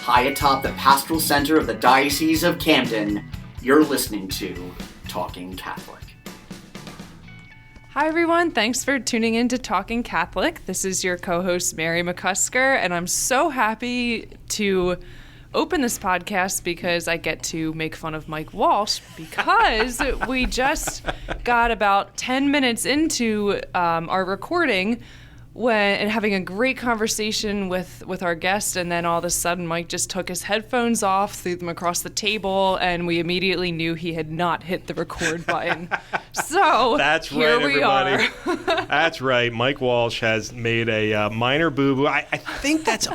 high atop the pastoral center of the Diocese of Camden, you're listening to Talking Catholic. Hi everyone, thanks for tuning in to Talking Catholic. This is your co-host Mary McCusker, and I'm so happy to open this podcast because I get to make fun of Mike Walsh because we just got about 10 minutes into our recording and having a great conversation with our guest, and then all of a sudden Mike just took his headphones off, threw them across the table, and we immediately knew he had not hit the record button. So that's here right, we everybody. are. That's right. Mike Walsh has made a minor boo-boo. I think that's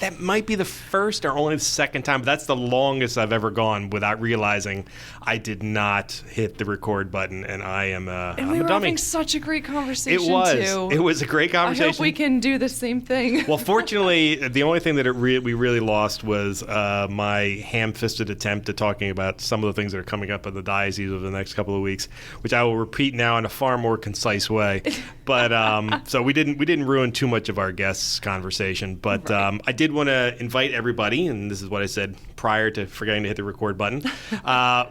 that might be the first or only the second time, but that's the longest I've ever gone without realizing I did not hit the record button, and I am and we were having such a great conversation, too. It was a great conversation. I hope we can do the same thing. Well, fortunately, the only thing that we really lost was my ham-fisted attempt at talking about some of the things that are coming up in the diocese over the next couple of weeks, which I will repeat now in a far more concise way. But so we didn't ruin too much of our guests' conversation. But right. I did want to invite everybody, and this is what I said prior to forgetting to hit the record button,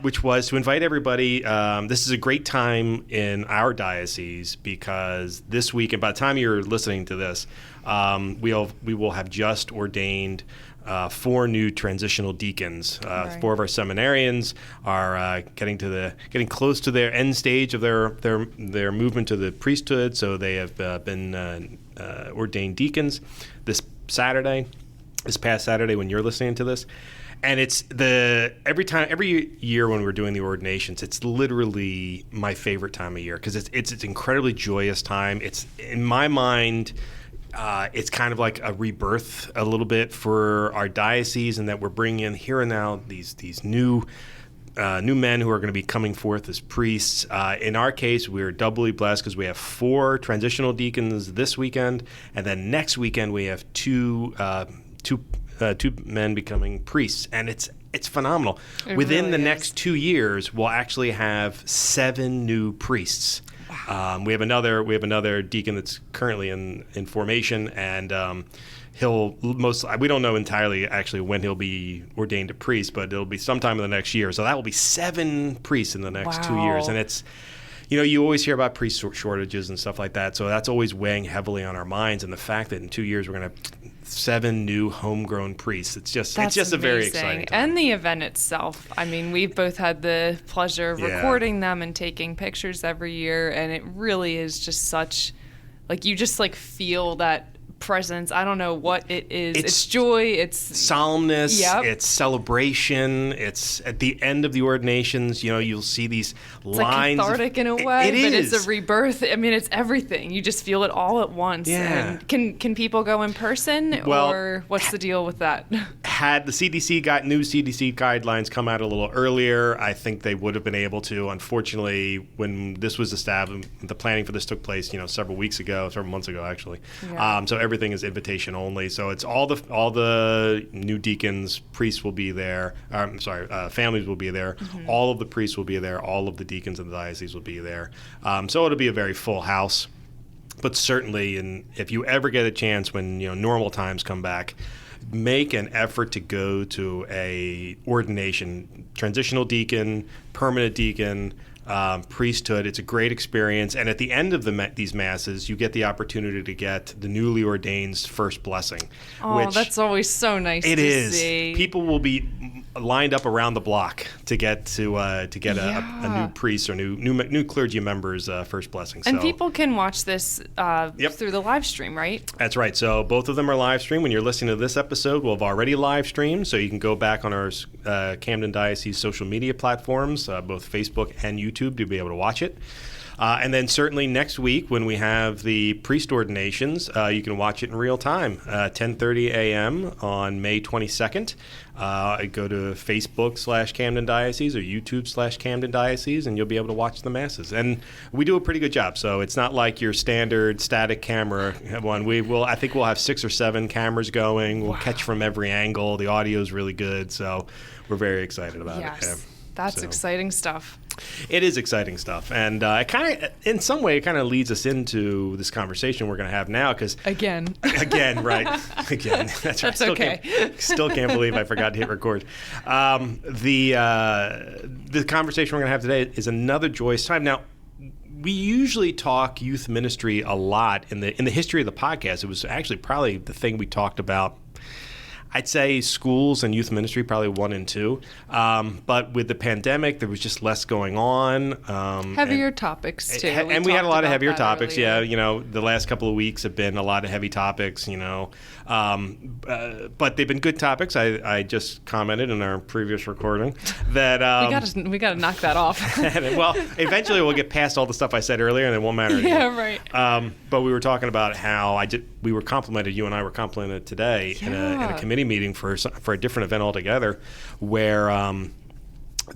which was to invite everybody. This is a great time in our diocese because this week, and by the time you're listening to this, we will have just ordained 4 new transitional deacons. Right. 4 of our seminarians are getting close to their end stage of their movement to the priesthood. So they have been ordained deacons this past Saturday when you're listening to this. And it's every year when we're doing the ordinations, it's literally my favorite time of year because it's an incredibly joyous time. It's, in my mind, it's kind of like a rebirth a little bit for our diocese, and that we're bringing in here and now these new men who are going to be coming forth as priests. In our case, we're doubly blessed because we have 4 transitional deacons this weekend, and then next weekend we have two men becoming priests, and it's phenomenal. Within the next 2 years, we'll actually have 7 new priests. Wow. We have another deacon that's currently in formation, and we don't know entirely actually when he'll be ordained a priest, but it'll be sometime in the next year. So that will be 7 priests in the next 2 years, and it's. You always hear about priest shortages and stuff like that, so that's always weighing heavily on our minds. And the fact that in 2 years we're going to have 7 new homegrown priests, it's just a very exciting time. And the event itself. I mean, we've both had the pleasure of recording them and taking pictures every year, and it really is just such, you just feel that presence. I don't know what it is. It's joy. It's solemnness. Yep. It's celebration. It's at the end of the ordinations. You'll see these lines. It's cathartic in a way, but it's a rebirth. I mean, it's everything. You just feel it all at once. Yeah. And can people go in person, or what's the deal with that? Had the new CDC guidelines come out a little earlier, I think they would have been able to. Unfortunately, when this was established, the planning for this took place, several months ago, actually. Yeah. So everything is invitation only. So it's all the new deacons, priests will be there. Families will be there. Mm-hmm. All of the priests will be there. All of the deacons in the diocese will be there. So it'll be a very full house. But certainly, if you ever get a chance when normal times come back, make an effort to go to a ordination, transitional deacon, permanent deacon, priesthood. It's a great experience, and at the end of these masses, you get the opportunity to get the newly ordained's first blessing. Oh, that's always so nice to see. It is. People will be lined up around the block to get a new priest or new clergy member's first blessing. And people can watch this through the live stream, right? That's right. So both of them are live streamed. When you're listening to this episode, we'll have already live streamed, so you can go back on our Camden Diocese social media platforms, both Facebook and YouTube, to be able to watch it. And then certainly next week when we have the priest ordinations, you can watch it in real time, 10:30 a.m. on May 22nd. Go to Facebook/Camden Diocese or YouTube/Camden Diocese, and you'll be able to watch the masses. And we do a pretty good job, so it's not like your standard static camera one. I think we'll have 6 or 7 cameras going. We'll catch from every angle. The audio is really good, so we're very excited about it. Yeah. That's exciting stuff. It is exciting stuff, and in some way, it kind of leads us into this conversation we're going to have now. Because again, right? Again, that's right. Okay. Still can't believe I forgot to hit record. The conversation we're going to have today is another joyous time. Now, we usually talk youth ministry a lot in the history of the podcast. It was actually probably the thing we talked about. I'd say schools and youth ministry, probably 1 and 2. But with the pandemic, there was just less going on. Heavier topics, too. We had a lot of heavier topics. Earlier. Yeah, the last couple of weeks have been a lot of heavy topics, but they've been good topics. I just commented in our previous recording that... we got to knock that off. Well, eventually we'll get past all the stuff I said earlier and it won't matter anymore. Yeah, right. But we were talking about how we were complimented, you and I were complimented today in a committee meeting for a different event altogether, where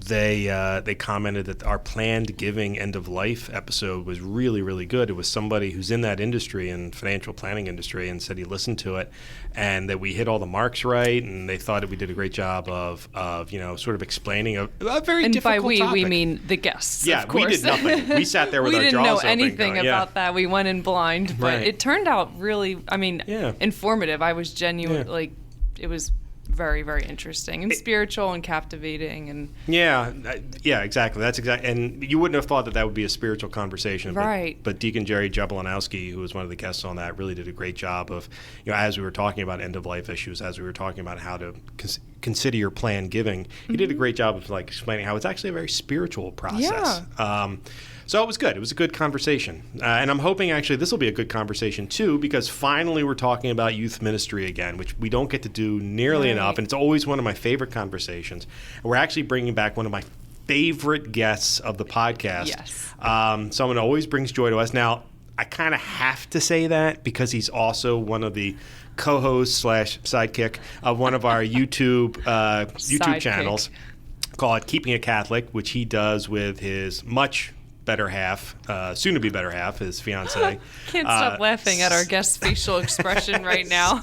they commented that our planned giving end of life episode was really, really good. It was somebody who's in that industry, in financial planning industry, and said he listened to it and that we hit all the marks right, and they thought that we did a great job of sort of explaining a very and difficult by topic. We mean the guests. Yeah, of course. we did nothing. We sat there with our jaws open. We didn't know anything going, about that. We went in blind, but it turned out really, informative. I was genuine, it was very, very interesting and spiritual and captivating. And yeah, exactly. That's exactly. And you wouldn't have thought that would be a spiritual conversation, right? But Deacon Jerry Jablonowski, who was one of the guests on that, really did a great job of, as we were talking about end of life issues, as we were talking about how to consider your planned giving, he did a great job of explaining how it's actually a very spiritual process. Yeah. So it was good. It was a good conversation. And I'm hoping actually this will be a good conversation too, because finally we're talking about youth ministry again, which we don't get to do nearly enough. And it's always one of my favorite conversations. And we're actually bringing back one of my favorite guests of the podcast. Yes. Someone who always brings joy to us. Now, I kind of have to say that because he's also one of the co-host / sidekick of one of our YouTube channels called Keepin It Catholic, which he does with his much better half, soon to be better half, his fiance. Can't stop laughing at our guest's facial expression right now.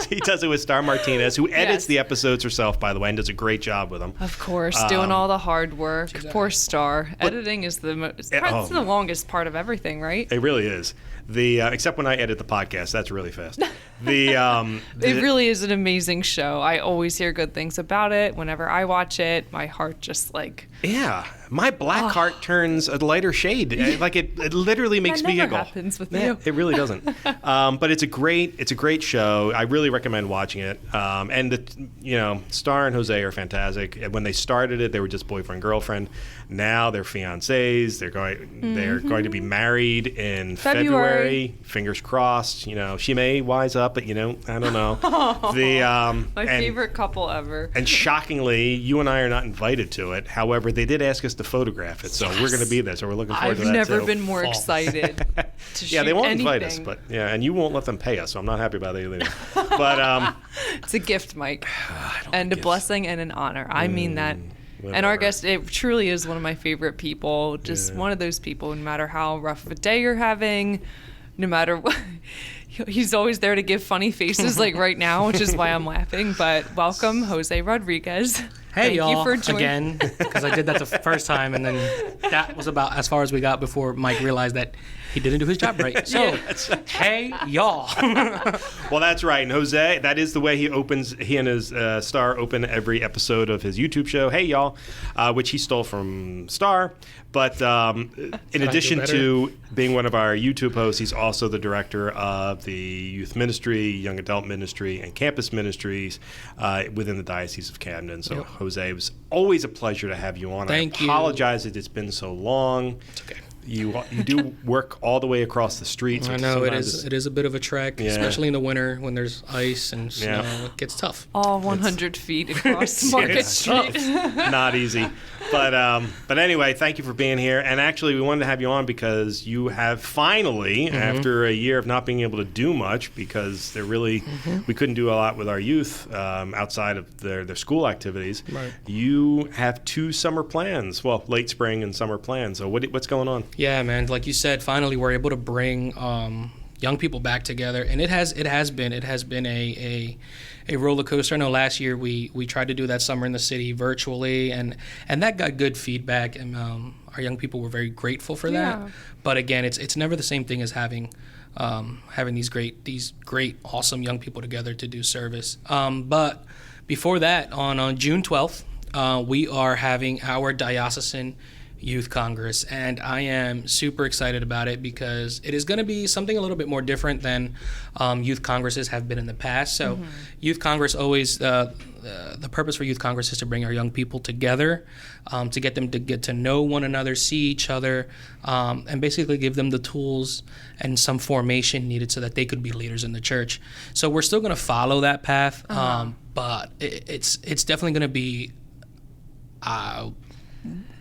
He does it with Star Martinez, who edits the episodes herself, by the way, and does a great job with them. Of course, doing all the hard work. Exactly. Poor Star. Editing is the longest part of everything, right? It really is. Except when I edit the podcast, that's really fast. It really is an amazing show. I always hear good things about it. Whenever I watch it, my heart just my black heart turns a lighter shade. It literally makes me giggle. That happens with you. It really doesn't. But it's a great show. I really recommend watching it. And Star and Jose are fantastic. When they started it, they were just boyfriend girlfriend. Now they're fiancés. They're going to be married in February. Fingers crossed. She may wise up, but I don't know. My favorite couple ever. And shockingly, you and I are not invited to it. However, they did ask us to photograph it, so we're going to be there. So we're looking forward to that. I've never been more excited to shoot they won't anything. invite us, but and you won't let them pay us, so I'm not happy about that either. But it's a gift, Mike, and a blessing and an honor. I mean that. Whatever. And our guest, it truly is one of my favorite people. Just one of those people, no matter how rough of a day you're having, no matter what. He's always there to give funny faces like right now, which is why I'm laughing. But welcome, Jose Rodriguez. Hey, Thank y'all, you for joining. again, because I did that the first time, and then that was about as far as we got before Mike realized that he didn't do his job right. So, hey, y'all. Well, that's right. And Jose, that is the way he and his Star open every episode of his YouTube show, Hey, Y'all, which he stole from Star. But in addition to being one of our YouTube hosts, he's also the director of the youth ministry, young adult ministry, and campus ministries within the Diocese of Camden. So, Jose, it was always a pleasure to have you on. Thank you. I apologize that it's been so long. It's okay. You do work all the way across the streets. I know it is a bit of a trek, especially in the winter when there's ice and snow. It gets tough. All 100 feet across Market Street. Not easy. But anyway, thank you for being here. And actually, we wanted to have you on because you have finally, after a year of not being able to do much, because we couldn't do a lot with our youth outside of their school activities. Right. You have 2 summer plans. Well, late spring and summer plans. So what's going on? Yeah, man. Like you said, finally we're able to bring young people back together, and it has been a roller coaster. I know last year we tried to do that summer in the city virtually, and that got good feedback, and our young people were very grateful for that. Yeah. But again, it's never the same thing as having these great awesome young people together to do service. But before that, on June 12th, we are having our Diocesan Youth Congress, and I am super excited about it because it is going to be something a little bit more different than youth congresses have been in the past. So Youth Congress always, the purpose for Youth Congress is to bring our young people together, to get them to get to know one another, see each other, and basically give them the tools and some formation needed so that they could be leaders in the church. So we're still going to follow that path, but it's definitely going to be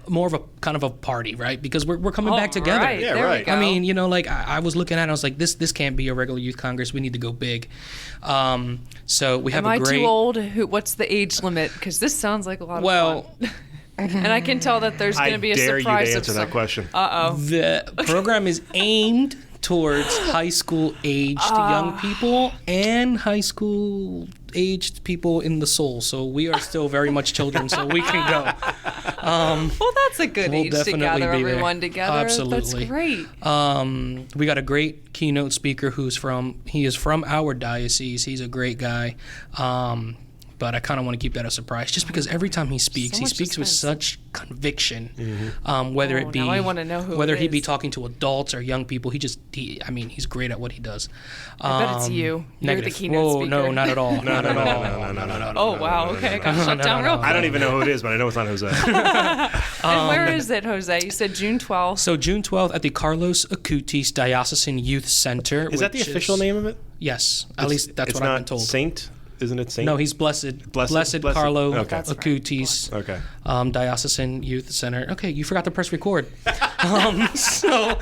more of a kind of a party, right? Because we're coming back together. Right. Yeah, There right. we go. I mean, you know, like I was looking at it, and I was like, this can't be a regular youth congress. We need to go big. So we have Am I a great. too old? What's the age limit? Because this sounds like a lot of fun. And I can tell that there's going to be a dare surprise you to of answer some. that question. The program is aimed towards high school aged young people and high school aged people in the soul. So we are still very much children, so we can go. Well, that's a good We'll age to definitely gather be there. everyone together. Absolutely. That's great. We got a great keynote speaker he is from our diocese. He's a great guy. But I kind of want to keep that a surprise, just because every time he speaks much with suspense. such conviction. Whether it be now I wanna know who whether it he be is. talking to adults or young people, he's great at what he does. I bet it's you. You're the Negative. keynote Whoa, speaker. no, not at all. No. Oh, wow. Okay, I got shut down real quick. I don't even know who it is, but I know it's not Jose. And where is it, Jose? You said June 12th. So June 12th at the Carlos Acutis Diocesan Youth Center. Is that the which official name of it? Yes, at least that's it's what I've not been told. Saint? Isn't it Saint? No, he's Blessed. Blessed? Carlo Okay. That's right. Acutis. Okay. Diocesan Youth Center. Okay, you forgot to press record. I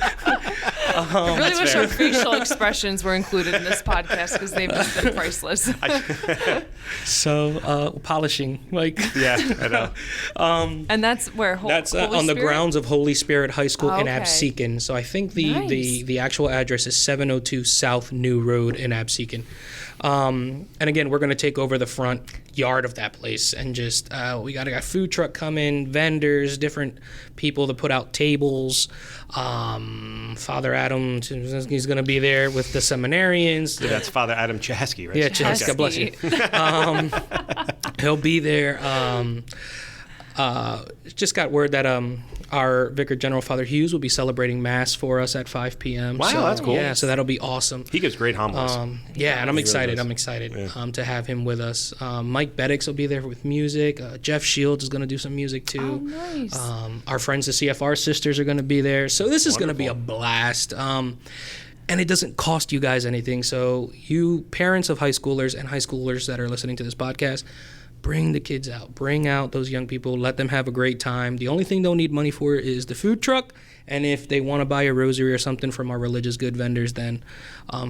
really wish our facial expressions were included in this podcast because they've just been priceless. So polishing, like Yeah, I know. And that's where that's Holy on the Spirit? grounds of Holy Spirit High School in Okay. Absecon. So I think the Nice. actual address is 702 South New Road in Absecon. And again, we're going to take over the front yard of that place and just we got a food truck coming, vendors, different people to put out tables. Father Adam, he's going to be there with the seminarians. That's Father Adam Chesky, right? Yeah, Cheska, bless you. He'll be there. Just got word that our Vicar General, Father Hughes, will be celebrating Mass for us at 5 p.m. Wow, that's cool. Yeah, so that'll be awesome. He gives great homilies. Yeah, and I'm excited. does. I'm excited to have him with us. Mike Beddix will be there with music. Jeff Shields is going to do some music too. Oh, nice. Our friends, the CFR sisters, are going to be there. So this is going to be a blast. And it doesn't cost you guys anything. So you parents of high schoolers and high schoolers that are listening to this podcast, bring the kids out. Bring out those young people. Let them have a great time. The only thing they'll need money for is the food truck. And if they want to buy a rosary or something from our religious good vendors, then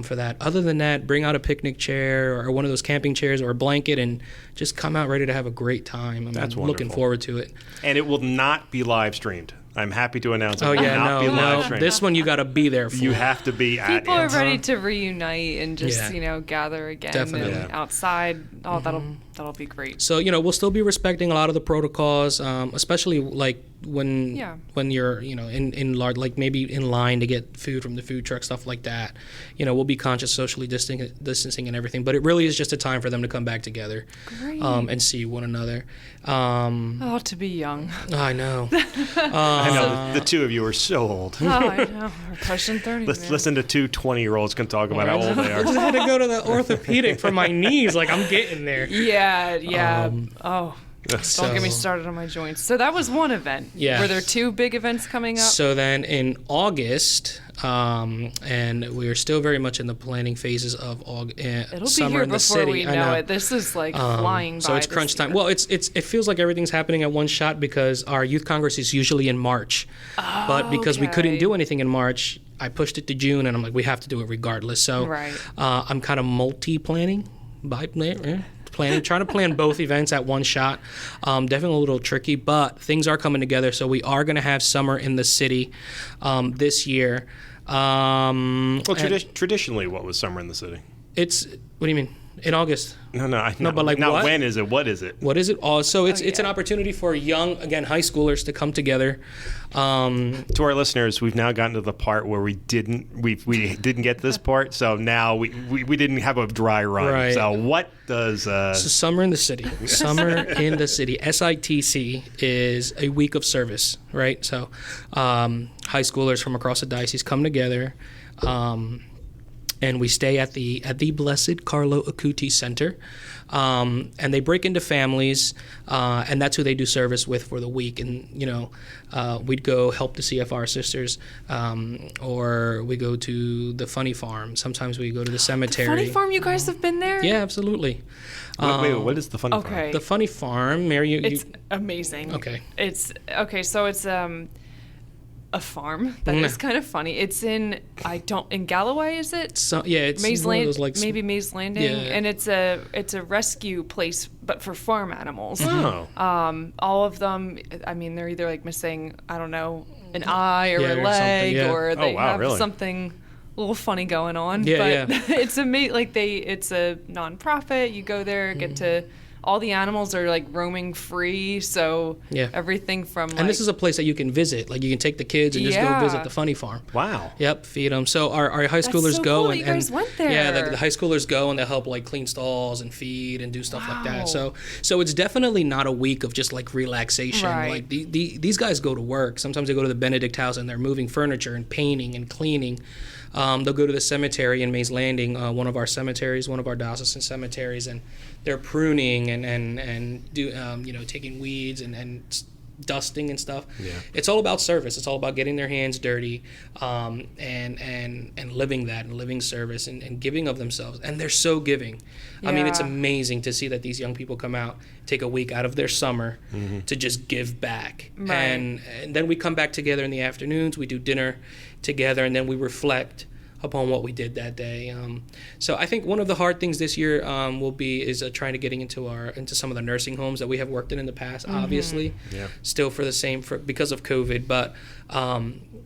for that. Other than that, bring out a picnic chair or one of those camping chairs or a blanket and just come out ready to have a great time. That's looking wonderful. forward to it. And it will not be live streamed. I'm happy to announce it. Oh, will yeah, not be live no. streamed. This one you got to be there for. You have to be at People are it. ready to reunite and just, Yeah. gather again Definitely. and outside. Oh, that'll be great. So, we'll still be respecting a lot of the protocols, especially like when you're, in large, like maybe in line to get food from the food truck, stuff like that. We'll be conscious socially distancing and everything, but it really is just a time for them to come back together Great. and see one another. To be young. I know. I know the two of you are so old. Oh, I know. We're pushing 30. man. Listen to two 20-year-olds can talk about how old they I are. just had to go to the orthopedic for my knees. Like, I'm getting there. Yeah. Don't So- get me started on my joints. So that was one event. Yeah. Were there two big events coming up? So then in August, and we're still very much in the planning phases of It'll be summer here in the before city. we I know it. This is like flying by. So it's this crunch time. year. Well, it feels like everything's happening at one shot because our youth congress is usually in March, but because we couldn't okay. do anything in March, I pushed it to June, and I'm like, we have to do it regardless. So Right. I'm kind of multi-planning, trying to plan both events at one shot. Definitely a little tricky, but things are coming together. So we are going to have summer in the city this year. Traditionally, what was Summer in the City? What do you mean? In August? No, but like not what? when is it? What is it? What is it? So it's an opportunity for young, again, high schoolers to come together. To our listeners, we've now gotten to the part where we didn't get this part, so now we didn't have a dry run. Right. So what does So Summer in the City. Summer in the City. SITC is a week of service, right? So high schoolers from across the diocese come together. And we stay at the Blessed Carlo Acuti Center, and they break into families, and that's who they do service with for the week. And we'd go help the CFR sisters, or we go to the Funny Farm. Sometimes we go to the cemetery. The Funny Farm, you guys have been there? Yeah, absolutely. wait, what is the Funny Farm? The Funny Farm, Mary. It's amazing. Okay. So it's a farm that is kind of funny. It's in Galloway, is it? It's Maze one of those, like, maybe Maze Landing, yeah. and it's a rescue place, but for farm animals. Oh. All of them. I mean, they're either like missing, I don't know, an eye or a or leg, something, yeah. or they have really? something a little funny going on. Yeah, but it's it's a nonprofit. You go there, get to. All the animals are like roaming free, so everything from and this is a place that you can visit. Like you can take the kids and just go visit the Funny Farm. Wow. Yep, feed them. So our high schoolers so go cool and you guys went there. Yeah, the high schoolers go and they help like clean stalls and feed and do stuff like that. So it's definitely not a week of just like relaxation. Right. Like these guys go to work. Sometimes they go to the Benedict house and they're moving furniture and painting and cleaning. They'll go to the cemetery in Mays Landing, one of our cemeteries, one of our diocesan cemeteries, and they're pruning and do taking weeds and dusting and stuff. Yeah. It's all about service. It's all about getting their hands dirty, and living that and living service and giving of themselves. And they're so giving. Yeah. I mean, it's amazing to see that these young people come out, take a week out of their summer to just give back. Right. And then we come back together in the afternoons. We do dinner together, and then we reflect upon what we did that day. So I think one of the hard things this year is trying to getting into some of the nursing homes that we have worked in the past. Obviously, still because of COVID. But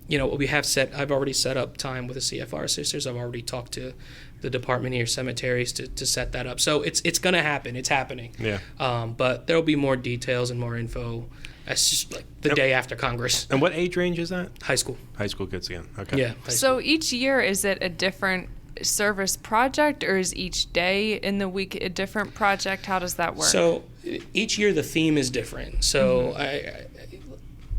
we have I've already set up time with the CFR sisters. I've already talked to the department here, cemeteries, to set that up. So it's going to happen. It's happening. Yeah. But there'll be more details and more info. That's just like the day after Congress. And what age range is that? High school. High school kids again. Okay. Yeah. So each year, is it a different service project, or is each day in the week a different project? How does that work? So each year the theme is different. So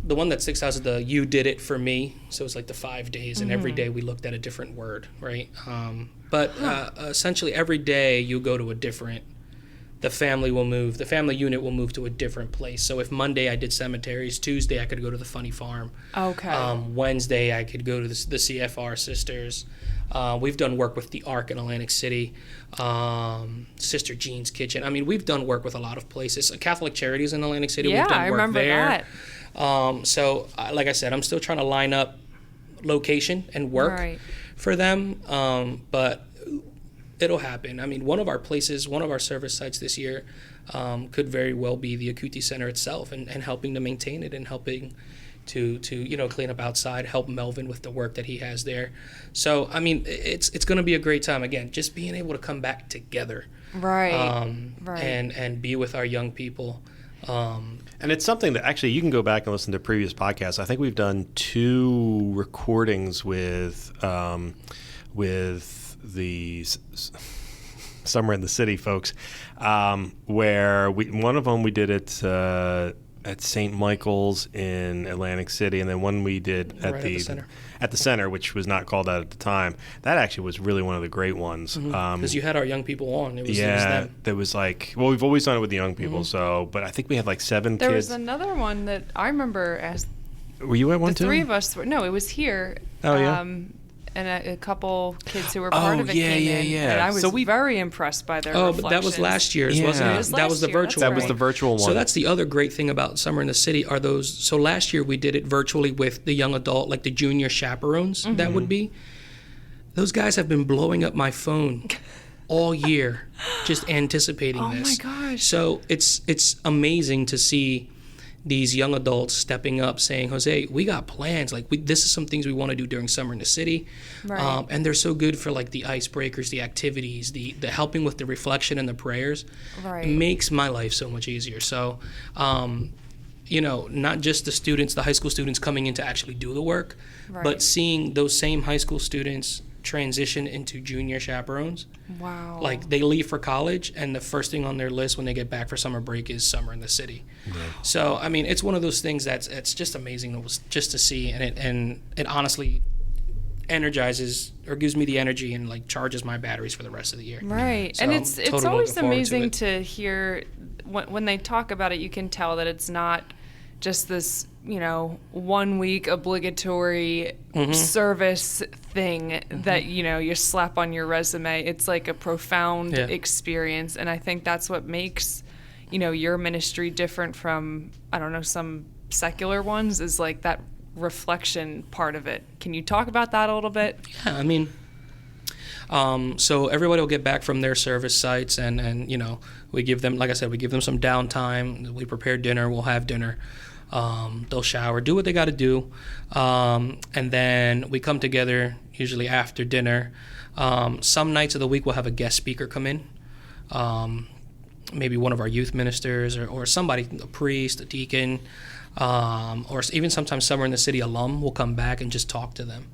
the one that sticks out is the "You Did It For Me." So it's like the 5 days, and every day we looked at a different word, right? But essentially every day you go to a different. The family unit will move to a different place. So if Monday I did cemeteries, Tuesday I could go to the Funny Farm. Okay. Wednesday I could go to the CFR sisters. We've done work with the Ark in Atlantic City, Sister Jean's Kitchen. I mean, we've done work with a lot of places. Catholic Charities in Atlantic City, we've done work remember there. that. So like I said, I'm still trying to line up location and work for them, but it'll happen. I mean, one of our service sites this year could very well be the Acuti Center itself, and helping to maintain it and helping to clean up outside, help Melvin with the work that he has there. So, I mean, it's going to be a great time. Again, just being able to come back together. Right. And be with our young people. And it's something that actually you can go back and listen to previous podcasts. I think we've done 2 recordings with the Summer in the City folks, where one of them we did it at St. Michael's in Atlantic City, and then one we did at the center, which was not called that at the time. That actually was really one of the great ones. Because you had our young people on. It was them. There was we've always done it with the young people. So, but I think we had like 7 kids. There was another one that I remember as. Were you at one too? The 3 of us were. No, it was here. Oh yeah. And a couple kids who were part of it came in. Yeah. And I was very impressed by their reflections. But that was last year's, wasn't it? That was the virtual one. That was the virtual one. So that's the other great thing about Summer in the City are those. So last year we did it virtually with the young adult, like the junior chaperones, that would be. Those guys have been blowing up my phone all year, just anticipating this. Oh my gosh. So it's amazing to see these young adults stepping up saying, Jose, we got plans. Like, this is some things we want to do during summer in the city. Right. And they're so good for like the icebreakers, the activities, the helping with the reflection and the prayers. Right. It makes my life so much easier. So, not just the students, the high school students coming in to actually do the work, Right. but seeing those same high school students transition into junior chaperones. Wow. Like, they leave for college, and the first thing on their list when they get back for summer break is summer in the city. Yeah. So, I mean, it's one of those things it's just amazing just to see, and it honestly energizes or gives me the energy and like charges my batteries for the rest of the year. Right. So and it's totally always looking forward amazing to to hear when they talk about it. You can tell that it's not just this 1 week obligatory service thing that you slap on your resume. It's like a profound experience, and I think that's what makes your ministry different from, I don't know, some secular ones, is like that reflection part of it. Can you talk about that a little bit? Yeah, I mean, so everybody will get back from their service sites, and we give them, like I said, we give them some downtime. We prepare dinner. We'll have dinner. They'll shower, do what they got to do, and then we come together usually after dinner. Some nights of the week we'll have a guest speaker come in, maybe one of our youth ministers or somebody, a priest, a deacon, or even sometimes Summer in the City alum will come back and just talk to them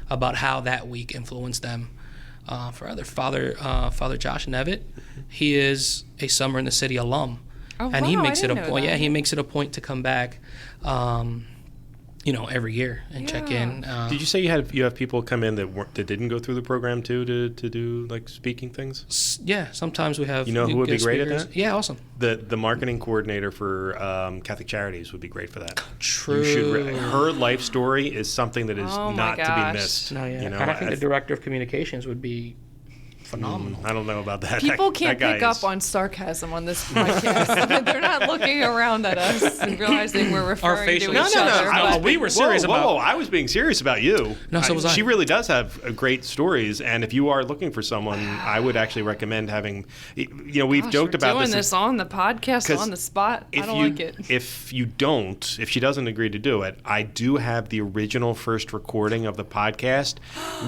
about how that week influenced them. For other Father Josh Nevitt, he is a Summer in the City alum. Oh, And wow, he makes I it a didn't know point. that. Yeah, he makes it a point to come back, every year and check in. Did you say you have people come in that didn't go through the program too to do like speaking things? Yeah, sometimes we have. You know who would be guest great at speakers. that? Yeah, awesome. The marketing coordinator for Catholic Charities would be great for that. True. You should her life story is something that is Oh my not to gosh. be missed. No, yeah. You know, And I think the director of communications would be phenomenal. I don't know about that. People That can't guy pick is- up on sarcasm on this podcast. They're not looking around at us and realizing we're referring facial to each expressions. other. No, but- we were serious whoa, about- Whoa, I was being serious about you. No, so was I. She really does have great stories, and if you are looking for someone, I would actually recommend having. We've Gosh, joked we're about doing this on the podcast 'cause on the spot. I if don't you, like it. If she doesn't agree to do it, I do have the original first recording of the podcast,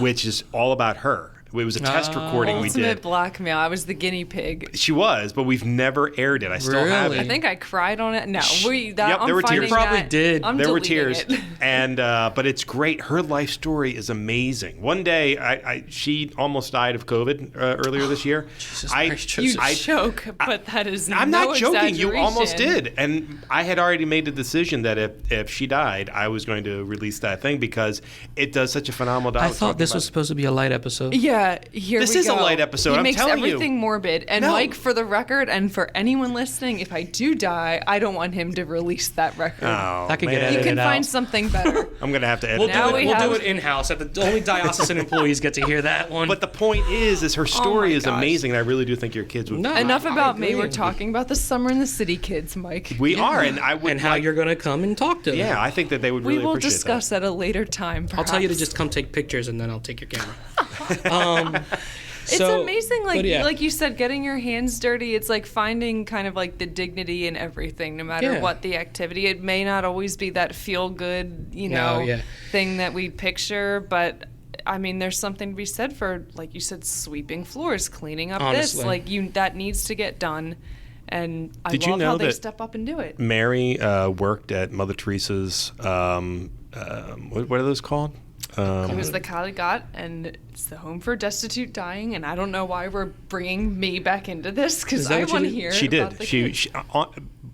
which is all about her. It was a test recording we Ultimate did. blackmail. I was the guinea pig. She was, but we've never aired it. I still have Really? it. I think I cried on it. No, Yep, I'm there were tears. finding You probably that- did. I'm There were deleting tears, it. and but it's great. Her life story is amazing. One day, she almost died of COVID earlier this year. Jesus I, Christ, You Joseph. joke, but that is I'm no not joking. You almost exaggeration. did, and I had already made the decision that if she died, I was going to release that thing because it does such a phenomenal job. I thought this was supposed to be a light episode. Yeah, here This we is a go. light episode, He I'm makes telling you. everything morbid. And No. Mike, for the record, and for anyone listening, if I do die, I don't want him to release that record. Oh, That could get man. You edited can out. find something better. I'm going to have to edit We'll, that. Now do, we it, we'll have- do it in-house. Only diocesan employees get to hear that one. But the point is her story is gosh. amazing, and I really do think your kids would. No. Enough I about me. agree. We're talking about the Summer in the City kids, Mike. We are, and I would. and how like- you're going to come and talk to them. Yeah, I think that they would We really will appreciate discuss that. at a later time, I'll tell you to perhaps. just come take pictures, and then I'll take your camera. It's amazing, but yeah. like you said, getting your hands dirty. It's like finding kind of like the dignity in everything, no matter Yeah. what the activity. It may not always be that feel good, No, yeah. thing that we picture, but I mean, there's something to be said for, like you said, sweeping floors, cleaning up Honestly. this. Like that needs to get done, and I Did you love know how they that- step up and do it. Mary worked at Mother Teresa's. What are those called? It was the Caligot, and it's the Home for Destitute Dying, and I don't know why we're bringing me back into this, because Is that I what you want to did? hear She about did. the She, kids. she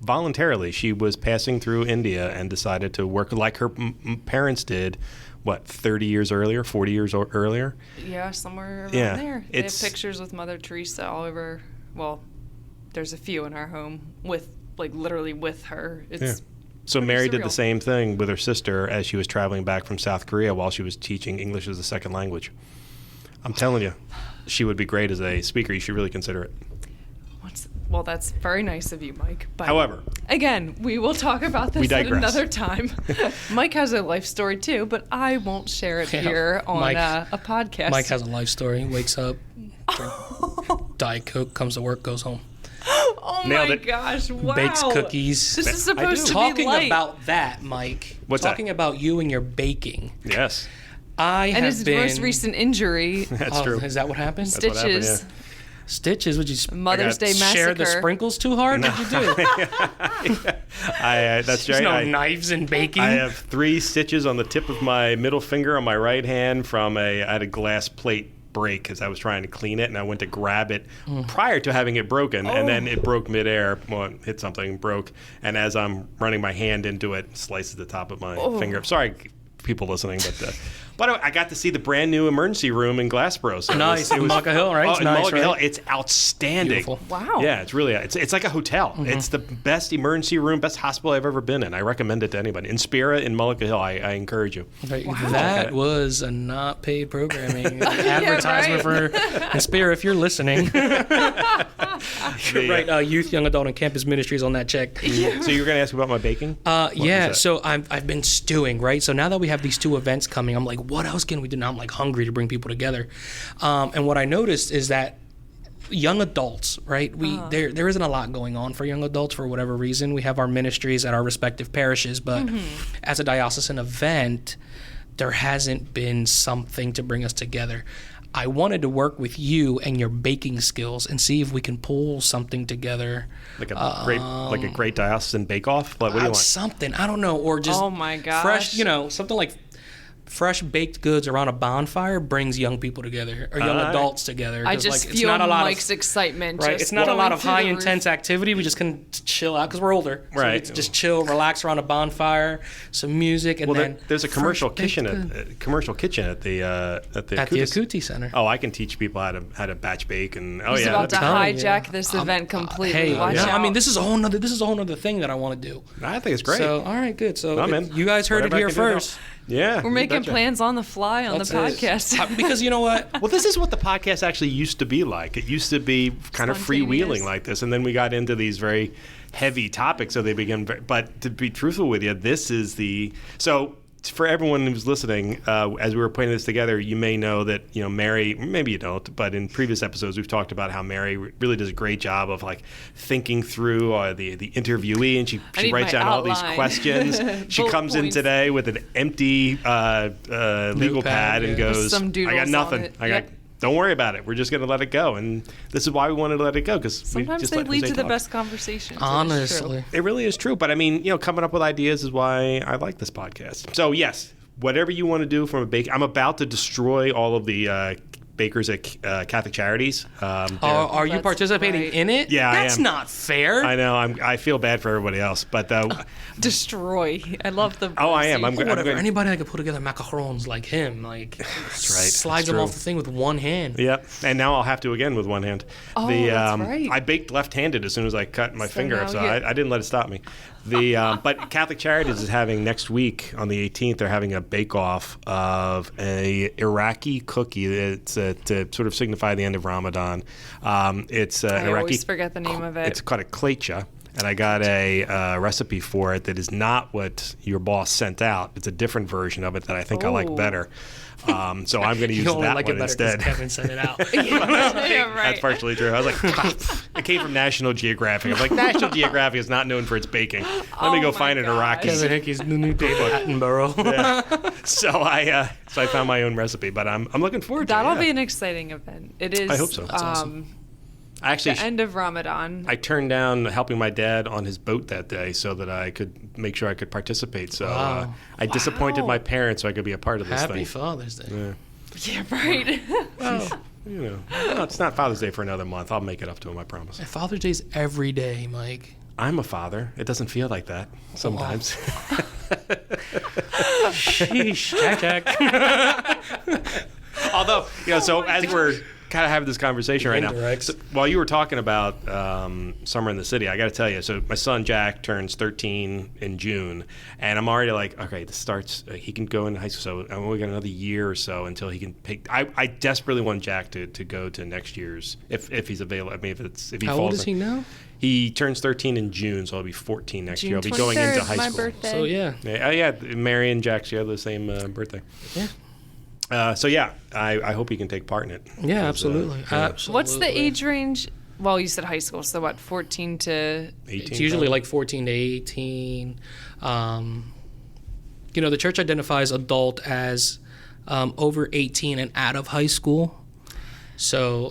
voluntarily. She was passing through India and decided to work like her parents did. What, 30 years earlier, 40 years earlier? Yeah, somewhere around Yeah, there. They have it's- pictures with Mother Teresa all over. Well, there's a few in our home with, like, literally with her. It's Yeah. So pretty Mary did surreal. the same thing with her sister as she was traveling back from South Korea while she was teaching English as a second language. I'm telling you, she would be great as a speaker. You should really consider it. Well, that's very nice of you, Mike. But However, again, we will talk about We this at digress. another time. Mike has a life story too, but I won't share it Yeah, here on Mike- a podcast. Mike has a life story. Wakes up, drink Diet Coke, comes to work, goes home. Oh Nailed my it. gosh! Wow. Baked cookies. This is supposed to be Talking light. about that, Mike. What's talking about you and your baking. Yes, and his most recent injury. that's true. Is that what happened? That's what happened, Stitches. yeah. Stitches? Would you Mother's Day massacre. share the sprinkles too hard? What'd you do? That's There's right. no knives in baking. I have 3 stitches on the tip of my middle finger on my right hand from I had a glass plate break as I was trying to clean it, and I went to grab it prior to having it broken, and then it broke midair. Well, it hit something, broke, and as I'm running my hand into it, slices the top of my finger. Sorry, people listening, but I got to see the brand new emergency room in Glassboro. So Nice. In Mullica Hill, right? Oh, It's in nice, Mullica right? Hill, it's outstanding. Beautiful. Wow. Yeah, it's really it's like a hotel. It's the best emergency room, best hospital I've ever been in. I recommend it to anybody. Inspira in Mullica Hill, I encourage you. Right. That was a not paid programming advertisement for Inspira if you're listening. Right. Youth, Young Adult, and Campus Ministries on that check. So you were going to ask about my baking? Yeah. So I've been stewing, right? So now that we have these 2 events coming, I'm like, what else can we do? Now I'm like hungry to bring people together. And what I noticed is that young adults, right? There isn't a lot going on for young adults for whatever reason. We have our ministries at our respective parishes, but as a diocesan event, there hasn't been something to bring us together. I wanted to work with you and your baking skills and see if we can pull something together. Like a great diocesan bake-off? What do you want? Something, I don't know, or just Oh my gosh. fresh, something like fresh baked goods around a bonfire brings young people together or young adults together. I just it's feel not a lot Mike's excitement. Right, just it's not a going lot of through the high roof. intense activity. We just can chill out because we're older. So Right. we can just chill, relax around a bonfire, some music, and then there's a commercial fresh baked kitchen at the at the Acutis. Akuti Center. Oh, I can teach people how to batch bake and He's about to telling you. hijack this event completely. Hey, Watch out. I mean, this is a whole nother thing that I want to do. I think it's great. So, all right, good. So, I'm in. you guys heard Whatever it I here can do to first. help. Yeah, We're you making betcha. plans on the fly on the podcast. Because you know what? Well, this is what the podcast actually used to be like. It used to be kind of freewheeling Spontaneous. like this, and then we got into these very heavy topics, so they began. But to be truthful with you, this is so. For everyone who's listening, as we were putting this together, you may know that Mary. Maybe you don't, but in previous episodes, we've talked about how Mary really does a great job of like thinking through the interviewee, and she need writes my down all these outline. questions. She Bullet comes in points. today with an empty legal pad and yeah. goes, Some "I doodles got on nothing. it. I got." Yep. Don't worry about it. We're just going to let it go. And this is why we wanted to let it go, because Sometimes they lead to the best conversations. It is Honestly. It really is true. But I mean, coming up with ideas is why I like this podcast. So yes, whatever you want to do from a bake, I'm about to destroy all of the bakers at Catholic Charities. Are you That's participating right. in it? Yeah, I That's am. not fair. I know. I feel bad for everybody else, but Destroy. I love the. Oh, I am. I'm phrasing. good. Whatever. Anybody that could put together macarons like him, like right. slides That's them true. off the thing with one hand. Yep, and now I'll have to again with one hand. Oh, that's right. I baked left-handed as soon as I cut my finger, now so you- I didn't let it stop me. But Catholic Charities is having next week on the 18th. They're having a bake-off of a Iraqi cookie. It's to sort of signify the end of Ramadan. It's I Iraqi. always forget the name of it. It's called a klecha. And I got a recipe for it that is not what your boss sent out. It's a different version of it that I think I like Oh. better. So I'm going to use You only that like one it better because instead. Kevin sent it out. Yeah, right. That's partially true. I was like, it came from National Geographic. I was like, National Geographic is not known for its baking. Let me go Oh find my an Iraqi. Kevin Hickey's the new David Attenborough. So I found my own recipe, but I'm looking forward to it. That'll yeah. be an exciting event. It is. I hope so. That's awesome. Actually, The end of Ramadan. I turned down helping my dad on his boat that day so that I could make sure I could participate. So Wow. I disappointed Wow. my parents so I could be a part of this Happy thing. Father's Day. Yeah. Yeah, right. Well, it's not Father's Day for another month. I'll make it up to him, I promise. And Father's Day's every day, Mike. I'm a father. It doesn't feel like that sometimes. Sheesh, Jack. Although, so as we're kind of having this conversation right now, Indirects. so while you were talking about summer in the city, I got to tell you, so my son Jack turns 13 in June, and I'm already like, okay, this starts, he can go into high school, so we got another year or so until he can pick. I desperately want Jack to go to next year's, if he's available. I mean, if he How falls old is in- he now? He turns 13 in June, so he'll be 14 next year. June He'll be going into 23rd, high my school. birthday. So, yeah. Yeah, Mary and Jack share the same birthday. Yeah. So I hope he can take part in it. Yeah, absolutely. yeah. Absolutely. What's the age range well, you said high school, so what, 14 to 18. It's usually like 14 to 18. The church identifies adult as over 18 and out of high school. So,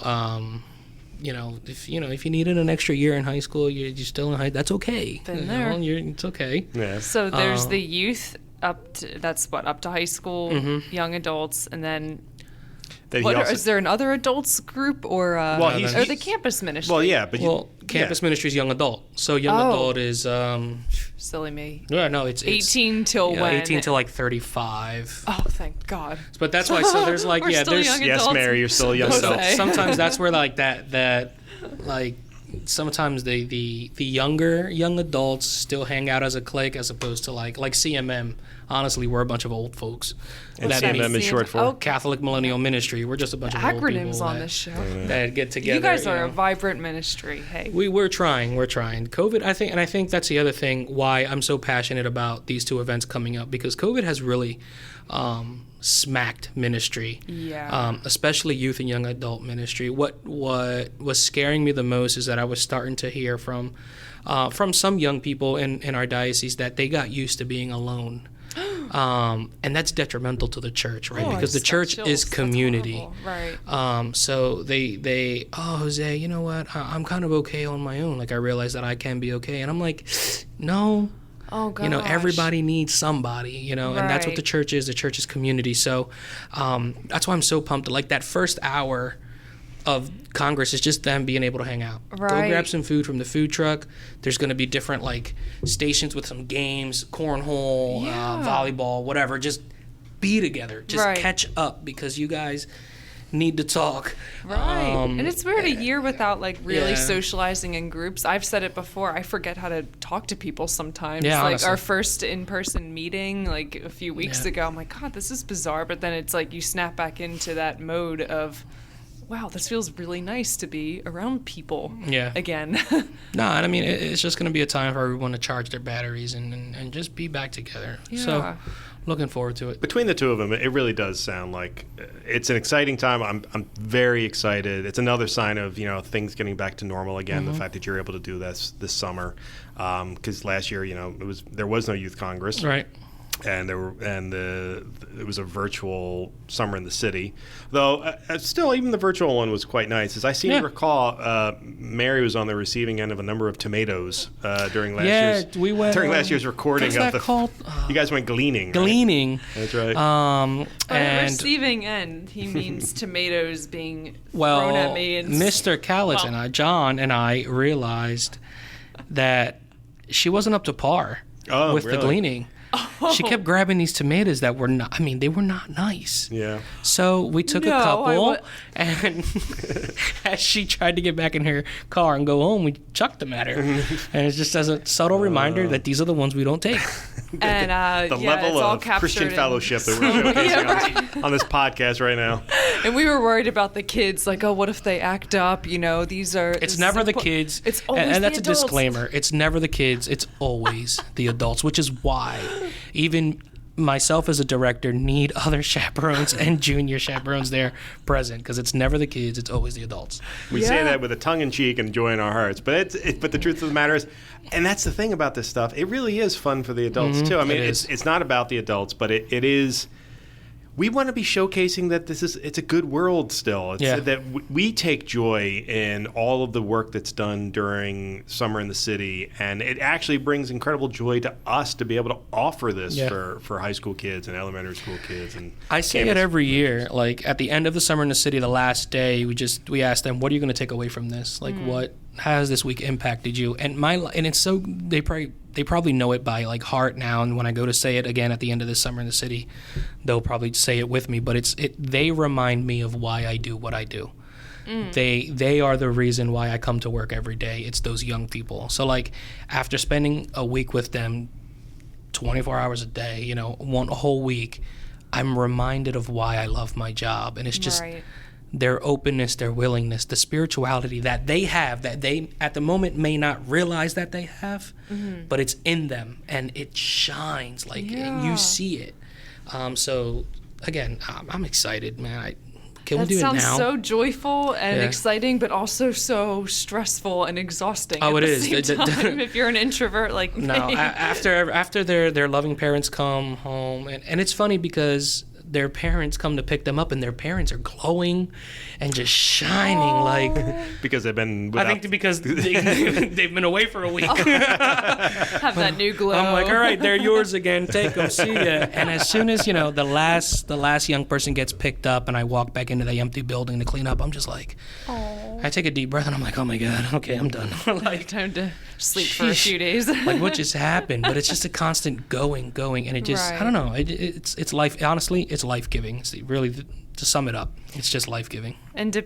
if you needed an extra year in high school, you're still in high. That's okay. Been there. It's okay. Yeah. So there's the youth up to high school, young adults, and then is there another adults group or or the campus ministry? Well, yeah, but campus ministry is young adult. So young adult is silly me. Yeah, no, it's 18 till when? 18 till like 35. Oh, thank God. But that's why. So there's like there's yes, Mary, you're still a young adult. Sometimes that's where like that like. Sometimes the younger young adults still hang out as a clique as opposed to like CMM. Honestly, we're a bunch of old folks. And CMM is short for Catholic Millennial Ministry. We're just a bunch of old acronyms people on this show that get together. You guys are a vibrant ministry. Hey, we're trying. COVID, I think that's the other thing why I'm so passionate about these two events coming up, because COVID has really smacked ministry, especially youth and young adult ministry. What was scaring me the most is that I was starting to hear from some young people in our diocese that they got used to being alone. And that's detrimental to the church, right? Because the church is community. Right. So they Jose, you know what? I'm kind of okay on my own. Like, I realize that I can be okay. And I'm like, no. Oh, gosh. Everybody needs somebody, and that's what the church is. The church is community. So that's why I'm so pumped. Like, that first hour of Congress is just them being able to hang out. Right. Go grab some food from the food truck. There's going to be different, like, stations with some games, cornhole, volleyball, whatever. Just be together. Just catch up, because you guys need to talk. Right. And it's weird, a year without like really socializing in groups. I've said it before, I forget how to talk to people sometimes. Yeah, like honestly. our first in-person meeting like a few weeks ago, I'm like, God, this is bizarre. But then it's like you snap back into that mode of, wow, this feels really nice to be around people again. No, and I mean, it's just going to be a time for everyone to charge their batteries and just be back together. Yeah. So looking forward to it. Between the two of them, it really does sound like it's an exciting time. I'm very excited. It's another sign of things getting back to normal again. The fact that you're able to do this summer, because last year there was no youth congress, right? And it was a virtual summer in the city, though. Still, even the virtual one was quite nice. As I seem to recall, Mary was on the receiving end of a number of tomatoes during last year's recording what's of that called? You guys went gleaning. Gleaning. Right? That's right. By receiving end, he means tomatoes being thrown at me. And Mr. Callett and I, John and I, realized that she wasn't up to par with the gleaning. She kept grabbing these tomatoes that were not, they were not nice. Yeah. So we took a couple, and as she tried to get back in her car and go home, we chucked them at her. And it's just as a subtle reminder that these are the ones we don't take. And the level of Christian fellowship that we're showcasing on this podcast right now. And we were worried about the kids, like, what if they act up? These are... It's never the kids. It's always and that's the adults. A disclaimer. It's never the kids. It's always the adults, which is why even myself as a director need other chaperones and junior chaperones there present, because it's never the kids. It's always the adults. We say that with a tongue-in-cheek and joy in our hearts, but but the truth of the matter is, and that's the thing about this stuff, it really is fun for the adults too. I mean, it's not about the adults, but it is. We want to be showcasing that it's a good world still. That we take joy in all of the work that's done during summer in the city, and it actually brings incredible joy to us to be able to offer this for high school kids and elementary school kids. And I say it every year. Like, at the end of the summer in the city, the last day, we ask them, what are you going to take away from this? Like, what has this week impacted you? And it's so they probably know it by like heart now, and when I go to say it again at the end of this summer in the city, they'll probably say it with me, but they remind me of why I do what I do. They are the reason why I come to work every day. It's those young people. So like, after spending a week with them 24 hours a day, a whole week, I'm reminded of why I love my job. And it's just their openness, their willingness, the spirituality that they have, that they at the moment may not realize that they have, but it's in them and it shines, like you see it. So again, I'm excited, man. Can we That do it now? sounds so joyful and Yeah. exciting, but also so stressful and exhausting. Oh, at it the is. Same time, if you're an introvert like No, me. after their loving parents come home, and it's funny because their parents come to pick them up, and their parents are glowing and just shining like. Because they've been. I Without, think because they've been away for a week. Have that new glow. I'm like, all right, they're yours again. Take them, see ya. And as soon as the last young person gets picked up, and I walk back into the empty building to clean up, I'm just like, I take a deep breath, and I'm like, oh my god, okay, I'm done. Like time to sleep for a few days. Like what just happened? But it's just a constant going, and it just, I don't know. It's life. Honestly, it's life-giving. It's really, to sum it up, it's just life-giving. And do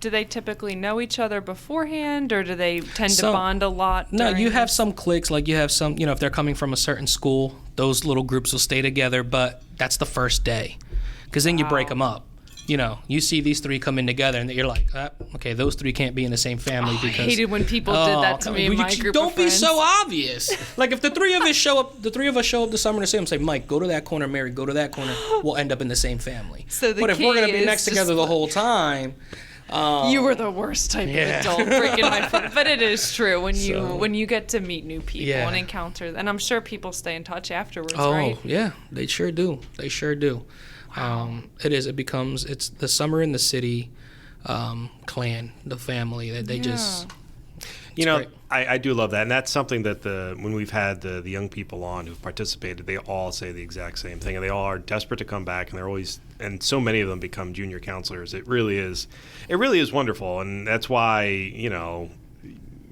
they typically know each other beforehand, or do they tend to bond a lot? No, you have some cliques, like you have some, if they're coming from a certain school, those little groups will stay together, but that's the first day. Because then you break them up. You see these three come in together, and you're like, okay, those three can't be in the same family because I hated when people did that to me in my group Don't of be friends. so obvious. Like if the three of us show up this summer to see them, say, Mike, go to that corner, Mary, go to that corner. We'll end up in the same family. So the but if we're key gonna be is next just together the whole time. You were the worst type of adult breaking my friend. But it is true when you get to meet new people and encounter, and I'm sure people stay in touch afterwards, right? Oh, yeah, they sure do. It's the summer in the city clan, the family that they just. Great. I do love that, and that's something that when we've had the young people on who've participated, they all say the exact same thing, and they all are desperate to come back, and they're always, and so many of them become junior counselors. It really is wonderful, and that's why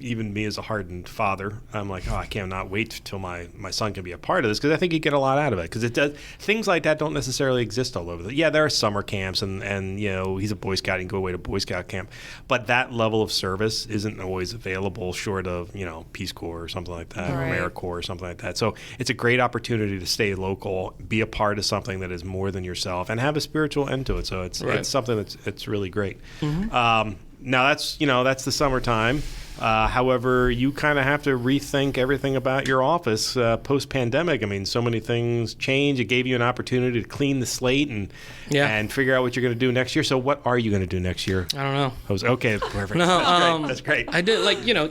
even me as a hardened father, I'm like, I cannot wait till my son can be a part of this, because I think you get a lot out of it. Because it does, things like that don't necessarily exist all over. There are summer camps, and he's a Boy Scout, he can go away to Boy Scout camp, but that level of service isn't always available short of Peace Corps or something like that, or AmeriCorps or something like that. So it's a great opportunity to stay local, be a part of something that is more than yourself, and have a spiritual end to it. So it's something that's really great. Mm-hmm. Now that's the summertime. However, you kind of have to rethink everything about your office post-pandemic. I mean, so many things change. It gave you an opportunity to clean the slate and figure out what you're going to do next year. So what are you going to do next year? I don't know. Okay, perfect. No, That's great. I did,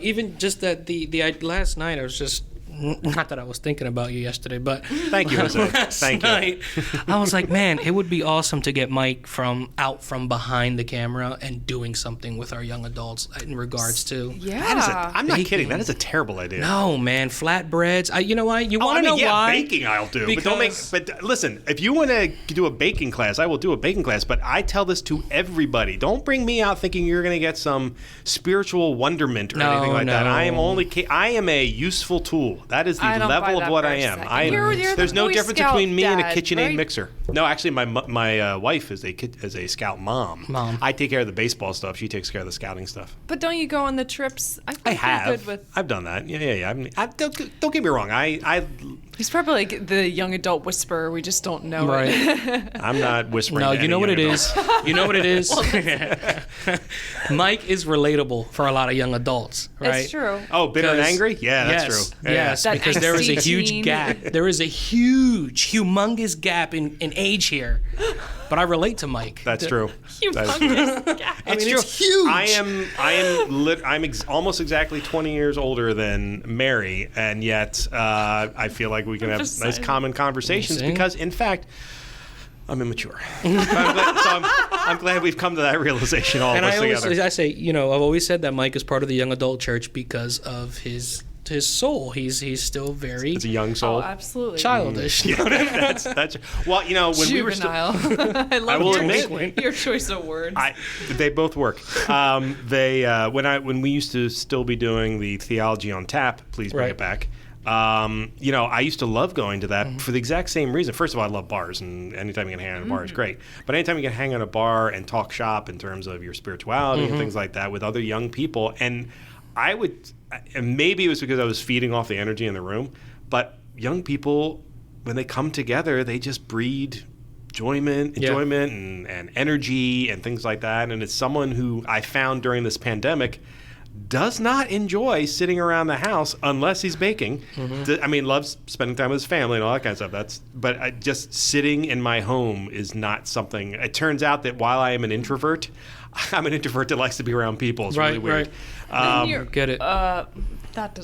even just that the last night I was just, not that I was thinking about you yesterday, but thank you, Jose. Thank you. I was like, man, it would be awesome to get Mike from behind the camera and doing something with our young adults in regards to. Yeah. I'm not kidding. That is a terrible idea. No, man, flatbreads. You know why? You want to know why? Baking I'll do. But listen, if you want to do a baking class, I will do a baking class. But I tell this to everybody: don't bring me out thinking you're going to get some spiritual wonderment or anything like that. I am a useful tool. That is the level of what I am. There's no difference between me and a KitchenAid mixer. No, actually, my wife is a Scout mom. I take care of the baseball stuff. She takes care of the scouting stuff. But don't you go on the trips? I have. I've done that. Yeah. Don't get me wrong. He's probably like the young adult whisperer. We just don't know it. I'm not whispering. No, to you know what it is. You know what it is. Mike is relatable for a lot lot of young adults, right? It's true. Oh, bitter and angry? Yeah, that's true. Yes, That because there is a huge teen. gap. There is a humongous gap in age here. But I relate to Mike. That's true. Humongous gap. It's mean, true. it's huge. I'm almost exactly 20 years older than Mary, and yet I feel like we can have nice common conversations because, in fact, I'm immature. I'm glad we've come to that realization all of us together. I say, I've always said that Mike is part of the young adult church because of his soul. He's still very. It's a young soul. Oh, absolutely. Childish. That's well, when we were still, I love will admit, your choice of words. They both work. When we used to still be doing the Theology on Tap, please bring it back. I used to love going to that for the exact same reason. First of all, I love bars, and anytime you can hang out in a bar is great. But anytime you can hang out in a bar and talk shop in terms of your spirituality and things like that with other young people, and maybe it was because I was feeding off the energy in the room, but young people, when they come together, they just breed enjoyment and energy and things like that. And it's someone who I found during this pandemic does not enjoy sitting around the house unless he's baking. I mean, loves spending time with his family and all that kind of stuff. But just sitting in my home is not something. It turns out that while I am an introvert, I'm an introvert that likes to be around people. It's really weird. Get it. That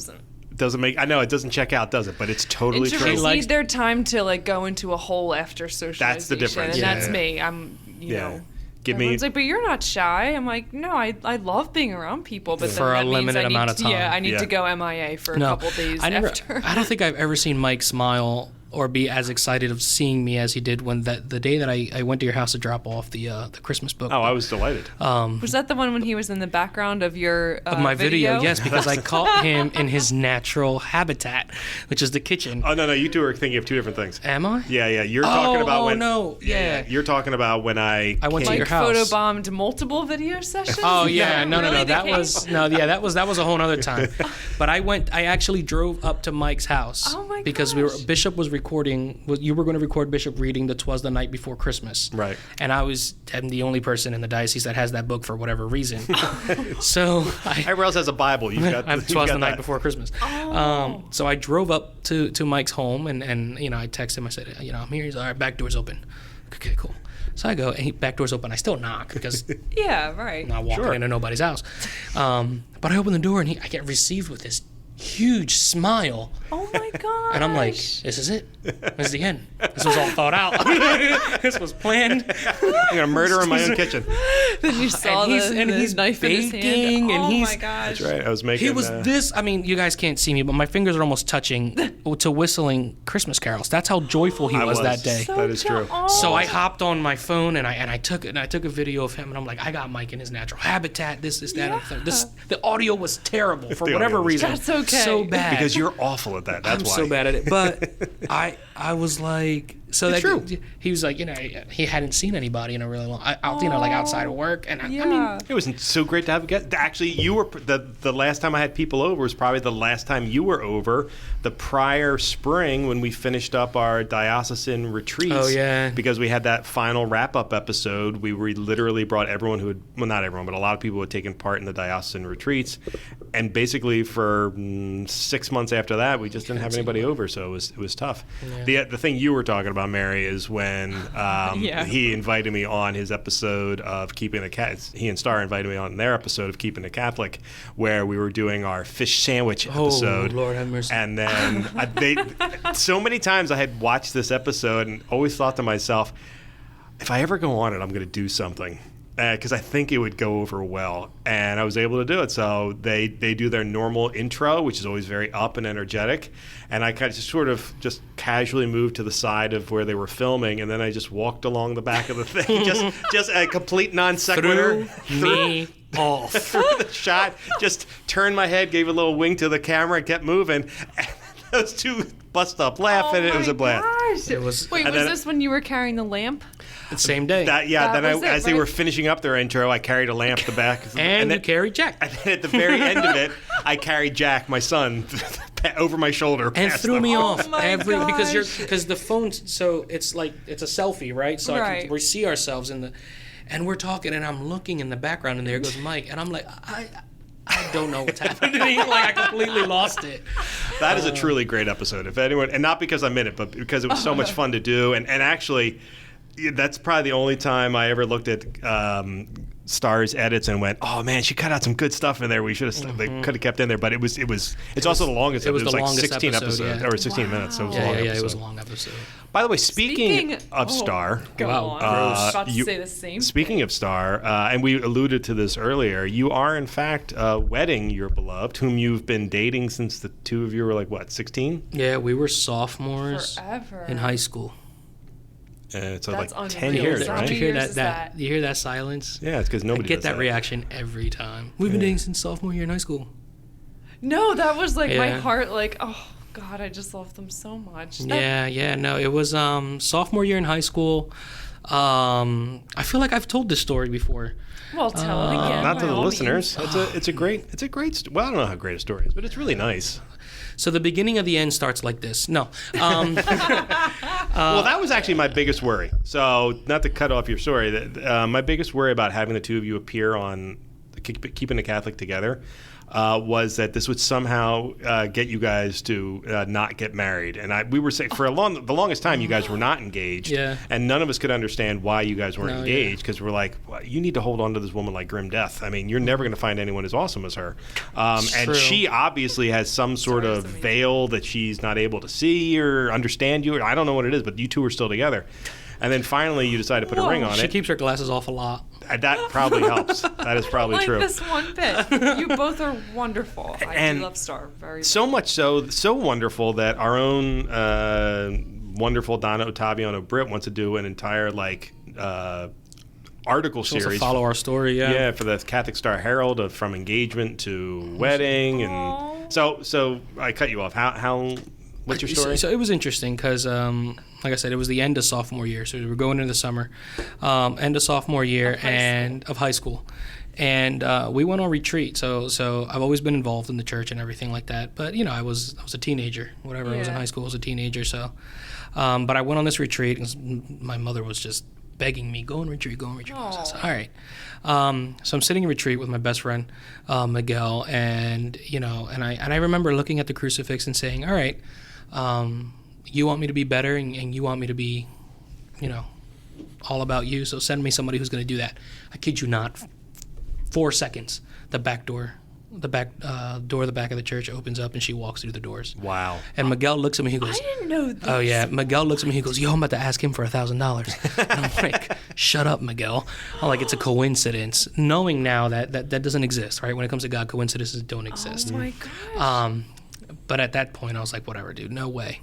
doesn't make. I know it doesn't check out, does it? But it's totally true. Introverts need their time to like go into a hole after socialization. That's the difference. And that's me. I'm, you know. Everyone's like, but you're not shy. I'm like, no, I love being around people, but for then a limited amount of time. Yeah, I need to go MIA for a couple days after. I don't think I've ever seen Mike smile or be as excited of seeing me as he did when the day that I went to your house to drop off the Christmas book. Oh, I was delighted. Was that the one when he was in the background of your of my video? Yes, because I caught him in his natural habitat, which is the kitchen. Oh no, you two are thinking of two different things. Am I? Yeah. You're talking about when. No. Yeah. You're talking about when I went to your house. Photobombed multiple video sessions. Oh yeah, no. Really That was a whole other time. But I actually drove up to Mike's house. Oh my gosh. Because Bishop was recording. You were going to record Bishop reading the 'Twas the Night Before Christmas. Right. And I'm the only person in the diocese that has that book for whatever reason. So everyone else has a Bible. You've got 'Twas the Night Before Christmas. So I drove up to Mike's home and I texted him. I said, I'm here. He's all right. Back door's open. Okay, cool. So I go, and back door's open. I still knock because right. I'm not walking into nobody's house. But I open the door and I get received with this huge smile. Oh my god! And I'm like, this is it. This is the end. This was all thought out. This was planned. I'm gonna murder in my own kitchen. Then you saw he's knife baking, in his hand. and my gosh! That's right. I was making. He was this. I mean, you guys can't see me, but my fingers are almost touching to whistling Christmas carols. That's how joyful he was that day. So that is true. So I hopped on my phone and I took a video of him, and I'm like, I got Mike in his natural habitat. This, that, and the audio was terrible for whatever reason. That's okay. So bad because you're awful at that. That's I'm why. so bad at it. But I was like, so it's that true. He was like, he hadn't seen anybody in a really long, like outside of work, and I mean, it was so great to have a guest. Actually, you were the last time I had people over was probably the last time you were over. The prior spring when we finished up our diocesan retreats. Oh yeah. Because we had that final wrap up episode, we literally brought everyone who had, well, not everyone, but a lot of people who had taken part in the diocesan retreats, and basically for 6 months after that, we just didn't have anybody over, so it was tough. Yeah. The thing you were talking about, Mary, is when he invited me on his episode of Keepin It Catholic. He and Star invited me on their episode of Keepin It Catholic, where we were doing our fish sandwich episode. Oh, Lord have mercy. And then so many times I had watched this episode and always thought to myself, if I ever go on it, I'm going to do something. Because I think it would go over well, and I was able to do it. So they do their normal intro, which is always very up and energetic, and I kind of just casually moved to the side of where they were filming, and then I just walked along the back of the thing, just a complete non sequitur. Me off. Through the shot, just turned my head, gave a little wink to the camera, and kept moving. And those two bust up laughing. Oh it was a blast. Gosh. It was. Wait, was this when you were carrying the lamp? The same day. As they were finishing up their intro, I carried a lamp to the back. and then, you carried Jack. And then at the very end of it, I carried Jack, my son, over my shoulder. And threw me off. Gosh. Because the phone, so it's a selfie, right? So we see ourselves and we're talking, and I'm looking in the background, and there goes Mike, and I'm like, I don't know what's happening. I completely lost it. That is a truly great episode. If anyone, and not because I'm in it, but because it was so much fun to do, and actually, that's probably the only time I ever looked at Star's edits and went, "Oh man, she cut out some good stuff in there. We should have, they could have kept in there." But it's also the longest. It was like 16 episodes or 16 minutes. So it was a long episode. It was a long episode. By the way, speaking of Star, about to say the same. Speaking of Star, and we alluded to this earlier, you are in fact wedding your beloved, whom you've been dating since the two of you were like what, 16? Yeah, we were sophomores Forever. in high school. So that's like 10 unreal. years, How right? many You hear years that? You hear that silence? Yeah, it's because nobody I get does that reaction every time. We've been dating since sophomore year in high school. No, that was like my heart. Like, oh God, I just love them so much. No, it was sophomore year in high school. I feel like I've told this story before. Well, tell it again. Not to by the all listeners. means. It's a great. Well, I don't know how great a story is, but it's really nice. So the beginning of the end starts like this. No. Well, that was actually my biggest worry. So, not to cut off your story, my biggest worry about having the two of you appear on Keepin It Catholic together was that this would somehow get you guys to not get married. And we were saying for the longest time you guys were not engaged. Yeah. And none of us could understand why you guys weren't engaged, because we're like, well, you need to hold on to this woman like grim death. I mean, you're never going to find anyone as awesome as her. And she obviously has some sort of veil that she's not able to see or understand you. I don't know what it is, but you two are still together. And then finally you decide to put a ring on it. She keeps her glasses off a lot. That probably helps. That is probably like true. This one bit. You both are wonderful. I do love Star very much. So much so wonderful that our own wonderful Donna Ottaviano Britt wants to do an entire article series. To follow our story, yeah, for the Catholic Star Herald from engagement to wedding, and so I cut you off. How what's your story? So it was interesting because, like I said, it was the end of sophomore year, so we were going into the summer, end of sophomore year of high school, and we went on retreat. So I've always been involved in the church and everything like that, but I was a teenager. Whatever, I was in high school, I was a teenager. So, but I went on this retreat, and my mother was just begging me, go on retreat. I was like, all right. So I'm sitting in retreat with my best friend, Miguel, and I remember looking at the crucifix and saying, all right, you want me to be better and you want me to be, all about you, so send me somebody who's going to do that. I kid you not, 4 seconds, the back door of the back of the church opens up and she walks through the doors. Wow. And Miguel looks at me, he goes, I didn't know this. Oh yeah, Miguel looks at me, he goes, yo, I'm about to ask him for $1,000. And I'm like, shut up, Miguel. I'm like, it's a coincidence. Knowing now that doesn't exist, right? When it comes to God, coincidences don't exist. Oh my gosh. But at that point I was like, whatever, dude, no way.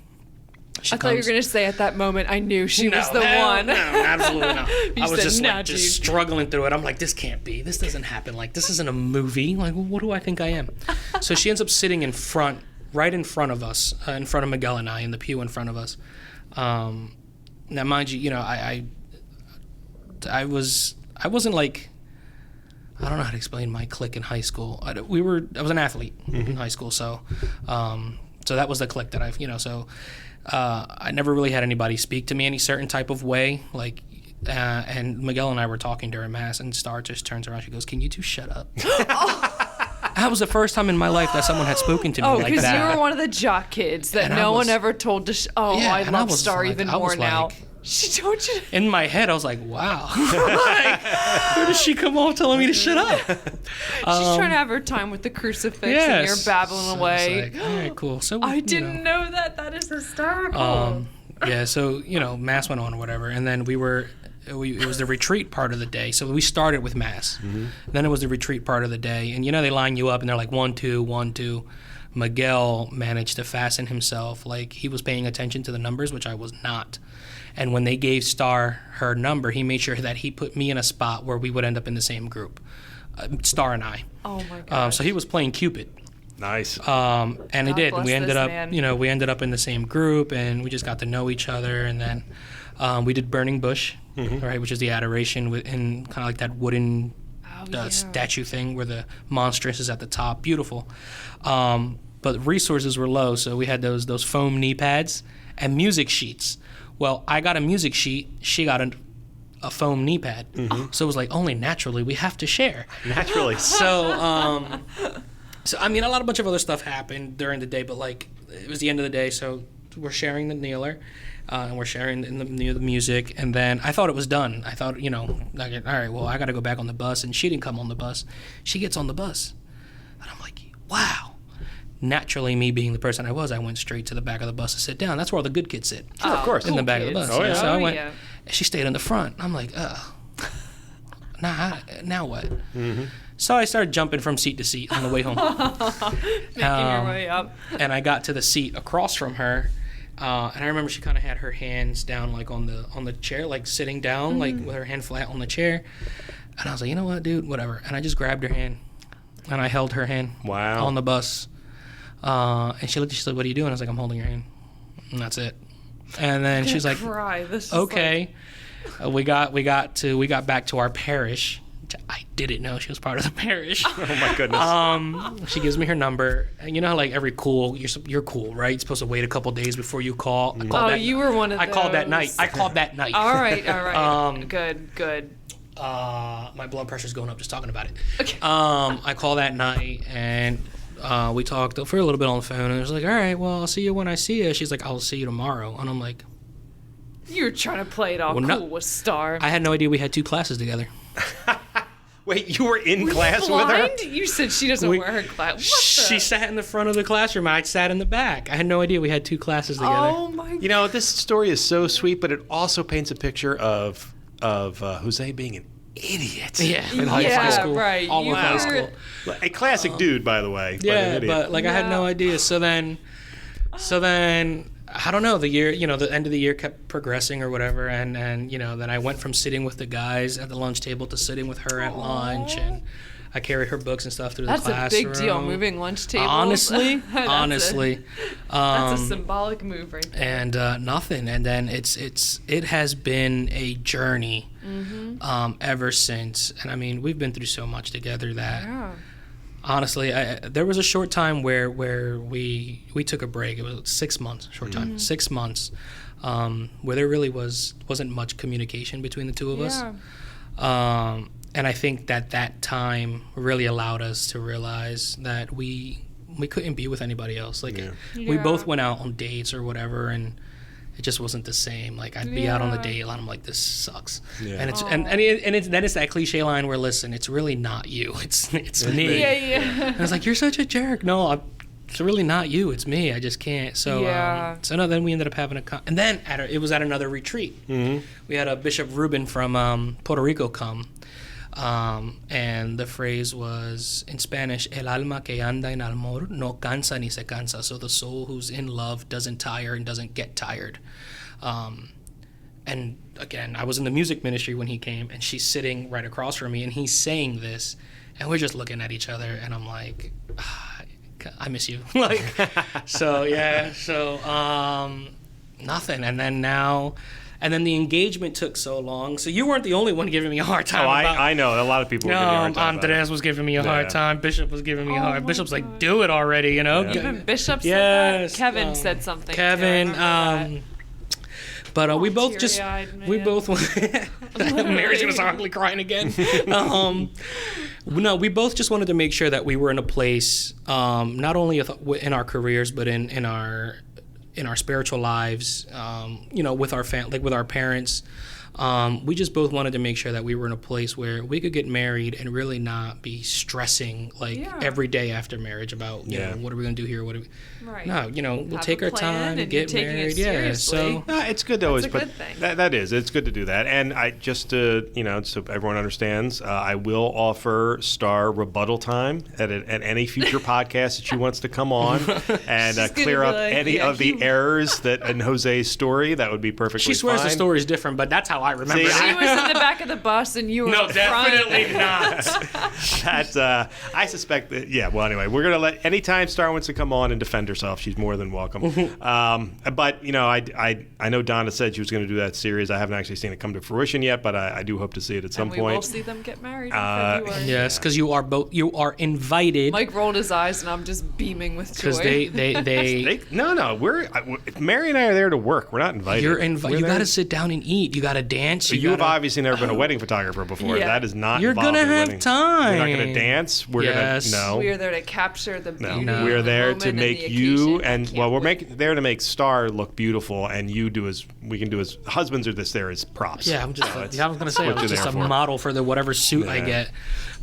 I thought you were going to say at that moment I knew she was the one. No, absolutely not. I was just "Nah, just struggling through it. I'm like, this can't be. This doesn't happen. Like, this isn't a movie. Like, what do I think I am? So she ends up sitting right in front of us, in front of Miguel and I, in the pew in front of us. Now, mind you, I wasn't like, I don't know how to explain my clique in high school. I was an athlete in high school, so that was the clique that I never really had anybody speak to me any certain type of way, and Miguel and I were talking during Mass, and Star just turns around, she goes, can you two shut up? That was the first time in my life that someone had spoken to me like that. Oh, because you were one of the jock kids that no one ever told to I love Star even more now. She told you. In my head, I was like, wow. Where does she come off telling me to shut up? She's trying to have her time with the crucifix and you're babbling away. Like, all right, cool. So I didn't know that. That is hysterical. So, Mass went on or whatever. And then it was the retreat part of the day. So we started with Mass. Mm-hmm. Then it was the retreat part of the day. And, they line you up and they're like 1, 2, 1, 2. Miguel managed to fasten himself. Like, he was paying attention to the numbers, which I was not. And when they gave Star her number, he made sure that he put me in a spot where we would end up in the same group, Star and I. Oh my gosh. So he was playing Cupid. Nice. And he did. We ended up in the same group, and we just got to know each other. And then we did Burning Bush, right, which is the adoration in kind of like that wooden statue thing where the monstrous is at the top. Beautiful. But resources were low, so we had those foam knee pads and music sheets. Well, I got a music sheet. She got a foam knee pad. Mm-hmm. So it was like, only naturally we have to share. Naturally. So I mean, a bunch of other stuff happened during the day, but it was the end of the day, so we're sharing the kneeler, and we're sharing the music. And then I thought it was done. I thought, all right, well, I got to go back on the bus, and she didn't come on the bus. She gets on the bus, and I'm like, wow. Naturally, me being the person I was, I went straight to the back of the bus to sit down. That's where all the good kids sit. Of course. In the back of the bus. Oh, yeah. So I went, and she stayed in the front. I'm like, now what? Mm-hmm. So I started jumping from seat to seat on the way home. Making your way up. And I got to the seat across from her, and I remember she kind of had her hands down, on the chair, sitting down, with her hand flat on the chair. And I was like, you know what, dude, whatever. And I just grabbed her hand, and I held her hand. Wow. On the bus. And she looked. She said, "What are you doing?" I was like, "I'm holding your hand." And that's it. And then she's like, cry. This is "Okay." We got back to our parish. I didn't know she was part of the parish. Oh my goodness. She gives me her number, and how every cool, you're cool, right? You're supposed to wait a couple days before you call. You were one of those. I called that night. All right. Good. my blood pressure's going up just talking about it. Okay. I call that night, and we talked for a little bit on the phone, and I was like, all right, well, I'll see you when I see you. She's like, I'll see you tomorrow. And I'm like, You were trying to play it all cool with Star. I had no idea we had 2 classes together. Wait, you were in class blind? with her? You said she doesn't wear her class. She sat in the front of the classroom. I sat in the back. I had no idea we had 2 classes together. Oh my God. You know, this story is so sweet, but it also paints a picture of Jose being an idiot. Yeah, in high school. Right. All of high school. A classic dude, by the way. Yeah, but like I had no idea. So then I don't know, the year, the end of the year kept progressing or whatever, and then I went from sitting with the guys at the lunch table to sitting with her at lunch, and I carried her books and stuff through the classroom. That's a big deal, moving lunch tables. Honestly. That's a symbolic move right there. And nothing, and then it has been a journey ever since, and I mean, we've been through so much together that... Yeah. Honestly, there was a short time where we took a break. It was 6 months, short time, 6 months, where there really wasn't much communication between the two of us. And I think that time really allowed us to realize that we couldn't be with anybody else. Like we both went out on dates or whatever, and it just wasn't the same. Like I'd be out on the date and I'm like, this sucks. Yeah. And it's then it's that cliche line where, listen, it's really not you. It's me. Yeah. And I was like, you're such a jerk. No, it's really not you. It's me. I just can't. So then we ended up having and then it was at another retreat. Mm-hmm. We had a Bishop Rubin from Puerto Rico come. And the phrase was in Spanish, el alma que anda en amor no cansa ni se cansa. So the soul who's in love doesn't tire and doesn't get tired. And again, I was in the music ministry when he came, and she's sitting right across from me, and he's saying this, and we're just looking at each other, and I'm like, I miss you. Nothing. And then the engagement took so long. So you weren't the only one giving me a hard time. I know. A lot of people were giving me a hard time. Andres was giving me a hard time. Bishop was giving me a hard time. Bishop's like, do it already, Yeah. Even Bishop said that? Kevin said something. Kevin, but we both Mary's gonna start ugly crying again. No, we both just wanted to make sure that we were in a place, not only in our careers, but in our spiritual lives, with our with our parents. We just both wanted to make sure that we were in a place where we could get married and really not be stressing every day after marriage about what are we going to do here? We'll take our time and get married. So it's good to always put good thing. That is, it's good to do that. And I just so everyone understands, I will offer Star rebuttal time at any future podcast that she wants to come on and clear up any of the errors that in Jose's story. That would be perfectly fine. She swears the story is different, but that's how I remember it. She was in the back of the bus and you were No, definitely not. That's I suspect that. Yeah. Well, anyway, we're gonna let anytime Star wants to come on and defend herself, she's more than welcome. But I know Donna said she was going to do that series. I haven't actually seen it come to fruition yet, but I do hope to see it at some point. We will see them get married in February. Yes, because you are invited. Mike rolled his eyes, and I'm just beaming with joy. Because they no, Mary and I are there to work. We're not invited. You're invited. You got to sit down and eat. You got to dance. You have obviously never been a wedding photographer before. Yeah. That is not. You're gonna have time. We're not gonna dance. We're gonna no. We are there to capture the beauty. No. We are there to make you we're there to make Star look beautiful, and we can do as husbands are there as props. Yeah, I was gonna say I'm just a model for whatever suit I get.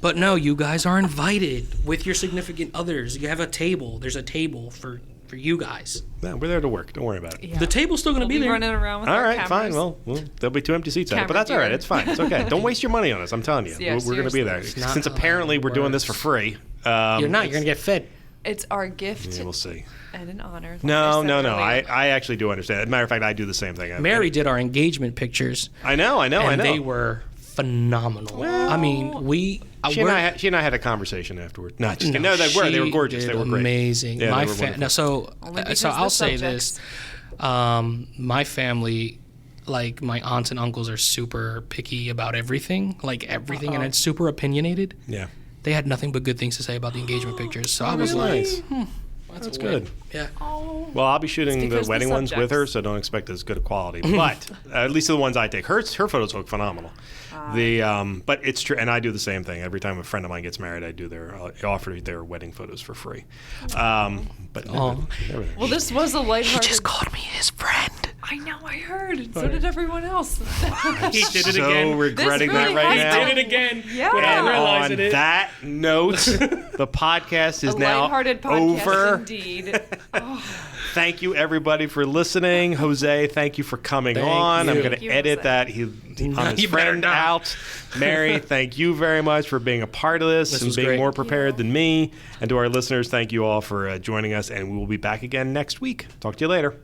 But no, you guys are invited with your significant others. You have a table. There's a table for you guys. No, we're there to work. Don't worry about it. Yeah. The table's still going to be there. Running around with all our right, cameras. fine. Well, there'll be 2 empty seats out, but that's all right. It's fine. It's okay. Don't waste your money on us. I'm telling you. Yeah, we're going to be there. Since apparently we're doing this for free. You're not. You're going to get fed. It's our gift. Yeah, we'll see. And an honor. No. I actually do understand. As a matter of fact, I do the same thing. Mary did our engagement pictures. I know. And they were phenomenal. Well, I mean, she and I had a a afterward. No, just kidding. No, they were gorgeous. They were great. Amazing. Yeah, so I'll say this. My family, like my aunts and uncles, are super picky about everything, and it's super opinionated. Yeah. They had nothing but good things to say about the engagement pictures. So I was nice. That's a win. good. Yeah. Oh. Well, I'll be shooting the because the wedding ones with her, subjects. so don't expect as good a quality. But at least the ones I take, her photos look phenomenal. But it's true, and I do the same thing. Every time a friend of mine gets married, I offer their wedding photos for free. But everything. Well, this was a lighthearted. called me his friend. I know, I heard. So did everyone else. He did it So again. regretting This really that right has now. been- Did it again. Yeah. And I'm on realizing it. that note, the podcast is a now lighthearted podcast over. indeed. Thank you, everybody, for listening. Jose, thank you for coming Thank on. you. I'm going Thank to you, edit Jose. that. He on his You better friend not. out. Mary, thank you very much for being a part of this and was being great. more prepared than me. And to our listeners, thank you all for joining us. And we will be back again next week. Talk to you later.